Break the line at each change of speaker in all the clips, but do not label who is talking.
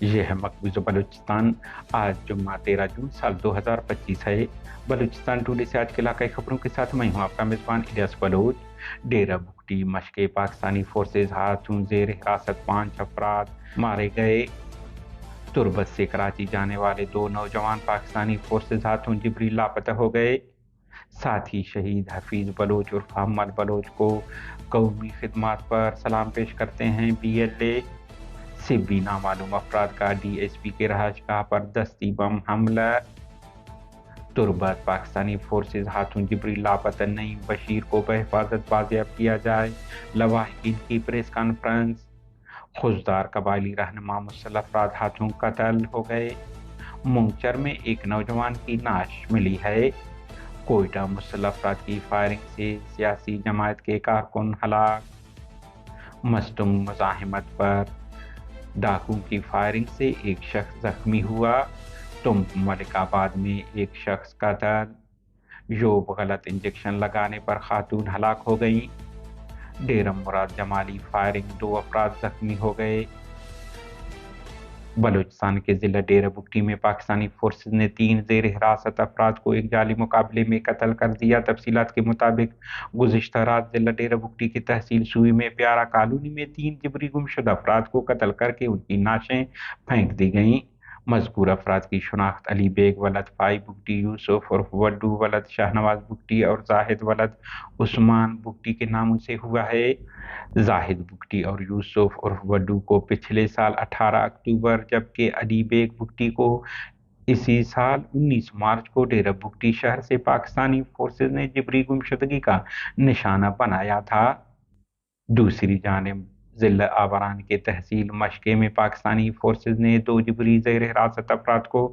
ये है मकबूजा बलूचिस्तान। आज जुम्मा 13 जून साल 2025 है। बलूचिस्तान टुडे से आज के इलाकाई खबरों के साथ मैं हूँ आपका मेजबान इलियास बलोच। डेरा बुगटी मशके पाकिस्तानी फोर्सेज हाथों जेर हिरासत 5 अफराद मारे गए। तुरबत से कराची जाने वाले 2 नौजवान पाकिस्तानी फोर्सेज हाथों जिबरी लापता हो गए। साथ ही शहीद हफीज बलोच उर्फ अहमद बलोच को कौमी खिदमत पर सलाम पेश करते हैं BLA। सिब्बी नामालूम अफराद का DSP के रहायशगाह पर दस्ती बम हमला। तुरबत पाकिस्तानी फोर्सेज हाथों जिबरी लापता नईम बशीर को बहिफाजत बाजियाब किया जाए। लवाहिकीन की प्रेस कॉन्फ्रेंस। खुजदार कबायली रहनुमा मुसल्लह अफराद हाथों कत्ल हो गए। मुंगचर में एक नौजवान की नाश मिली है। कोयटा मुसल्लह अफराद की फायरिंग से सियासी जमात के कारकुन हलाक। मस्तूम मुजाहिमत पर डाकुओं की फायरिंग से एक शख्स जख्मी हुआ। मलिकाबाद में एक शख्स कत्ल। योब गलत इंजेक्शन लगाने पर खातून हलाक हो गई। डेरम मुराद जमाली फायरिंग 2 अफराद जख्मी हो गए। बलूचिस्तान के जिला डेरा बुगटी में पाकिस्तानी फोर्सेज ने 3 जेर हिरासत अफराद को एक जाली मुकाबले में कत्ल कर दिया। तफसीलात के मुताबिक गुज़िश्ता रात जिला डेरा बुगटी की तहसील सूई में प्यारा कॉलोनी में 3 जिबरी गुमशुदा अफराद को कत्ल करके उनकी नाशें फेंक दी गईं। मज़कूर अफराद की शनाख्त अली बेग वलद फाई बुगटी, यूसुफ उर्फ वड्डू वलद शाहनवाज बुगटी और जाहिद वलद उस्मान बुगटी के नामों से हुआ है। जाहिद बुगटी और यूसुफ उर्फ वड्डू को पिछले साल 18 अक्टूबर जबकि अली बेग बुगटी को इसी साल 19 मार्च को डेरा बुगटी शहर से पाकिस्तानी फोर्सेज ने जिबरी गुमशुदगी का निशाना बनाया था। दूसरी जानिब जिला आवारान के तहसील मशके में पाकिस्तानी फोर्सेज ने 2 जिबरी ज़ेर हिरासत अफराद को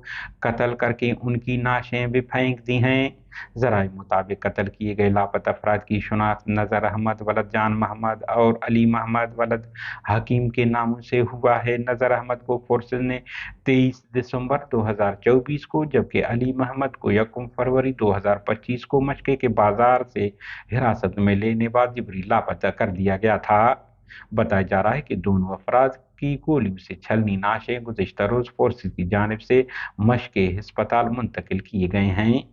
कत्ल करके उनकी नाशें भी फेंक दी हैं। ज़राए मुताबिक कत्ल किए गए लापता अफराद की शनाख्त नज़र अहमद वलद जान मोहम्मद और अली मोहम्मद वलद हकीम के नामों से हुआ है। नज़र अहमद को फोर्सेज ने 23 दिसंबर 2024 को जबकि अली मोहम्मद को 1 फरवरी 2025 को मशके के बाजार से हिरासत में लेने बाद जिबरी लापता कर दिया गया था। बताया जा रहा है कि दोनों अफराद की गोलियों से छलनी नाशें गुज़िश्ता रोज फोर्सेज की जानिब से मशके अस्पताल मुंतकिल किए गए हैं।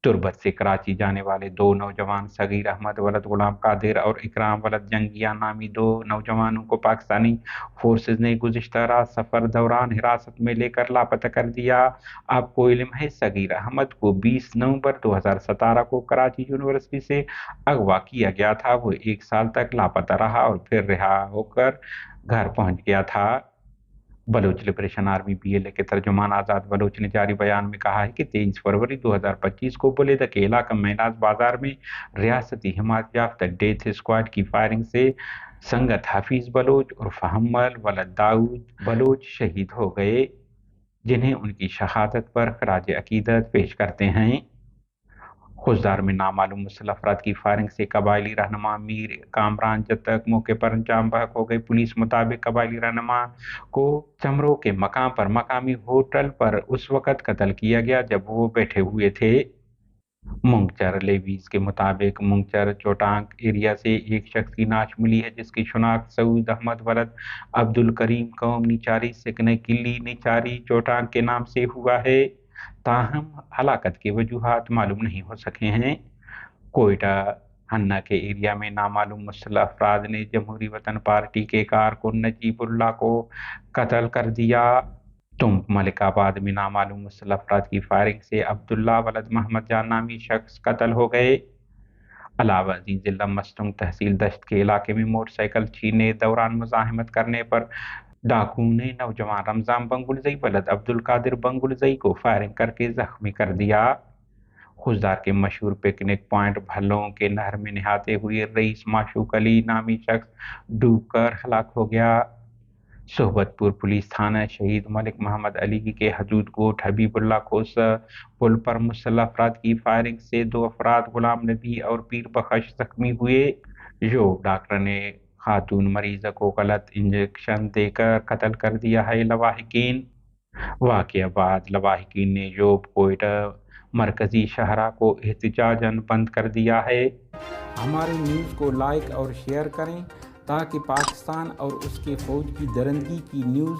तुरबत से कराची जाने वाले 2 नौजवान सगीर अहमद वलद गुलाम कादिर और इकराम वलद जंगिया नामी 2 नौजवानों को पाकिस्तानी फोर्सेज ने गुज़िश्ता रात सफर दौरान हिरासत में लेकर लापता कर दिया। आपको इल्म है सगीर अहमद को 20 नवंबर 2017 को कराची यूनिवर्सिटी से अगवा किया गया था। वो 1 साल तक लापता रहा और फिर रिहा होकर घर पहुंच गया था। बलोच लिबरेशन आर्मी BLA के तर्जुमान आज़ाद बलोच ने जारी बयान में कहा है कि 23 फरवरी 2025 को बुलेदा के इलाका मैनाज बाजार में रियासती हिमायत याफ्ता डेथ स्क्वाड की फायरिंग से संगत हफीज बलोच उर्फ अहमद वलद दाऊद बलोच शहीद हो गए, जिन्हें उनकी शहादत पर खराज अकीदत पेश करते हैं। खुजदार में नामालूम मुसल्लह अफराद की फायरिंग से कबायली रहनुमा मीर कामरान जब मौके पर अंजाम बहक हो गए। पुलिस मुताबिक कबायली रहनुमा को चमरों के मकाम पर मकामी होटल पर उस वक्त कत्ल किया गया जब वो बैठे हुए थे। मुंगचर लेवीज के मुताबिक मुंगचर चोटांग एरिया से एक शख्स की नाश मिली है जिसकी शुनाख्त सऊद अहमद वलद अब्दुल करीम कौम निचारी सिकने किली निचारी चोटांग के नाम से हुआ है। ताहम हलाकत के वजूहात मालूम नहीं हो सके हैं। कोयटा हन्ना के एरिया में नामालूम मुसल्लह अफराद ने जमहूरी वतन पार्टी के कारकुन नजीबुल्लाह को कत्ल कर दिया। मलिकाबाद में नामालूम मुसल्लह अफराद की फायरिंग से अब्दुल्ला वलद मोहम्मद जान नामी शख्स कत्ल हो गए। अलावाजी जिला मस्तूम तहसील दश्त के इलाके में मोटरसाइकिल छीनने दौरान मुजाहिमत करने पर डाकुओं ने नौजवान रमजान बंगुलजई वलद अब्दुल कादिर बंगुलजई को फायरिंग करके जख्मी कर दिया। खुजदार के मशहूर पिकनिक पॉइंट भल्लों के नहर में नहाते हुए रईस माशूक अली नामी शख्स डूबकर हलाक हो गया। सोहबतपुर पुलिस थाना शहीद मलिक मोहम्मद अली के हदूद कोट हबीबुल्ला कोस पुल पर मुसल्लह अफराद की फायरिंग से 2 अफराद गुलाम नबी और पीर बख्श जख्मी हुए। जो डॉक्टर ने खातून मरीज को गलत इंजेक्शन देकर कत्ल कर दिया है। लवाहिकीन वाक़या बाद लवाहिकीन ने योब कोयटा मरकजी शहरा को एहतिजाजन बंद कर दिया है। हमारी न्यूज़ को लाइक और शेयर करें تاکہ پاکستان اور اس کے فوج کی درندگی کی نیوز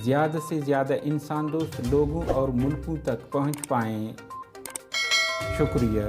زیادہ سے زیادہ انسان دوست لوگوں اور ملکوں تک پہنچ پائیں۔ شکریہ۔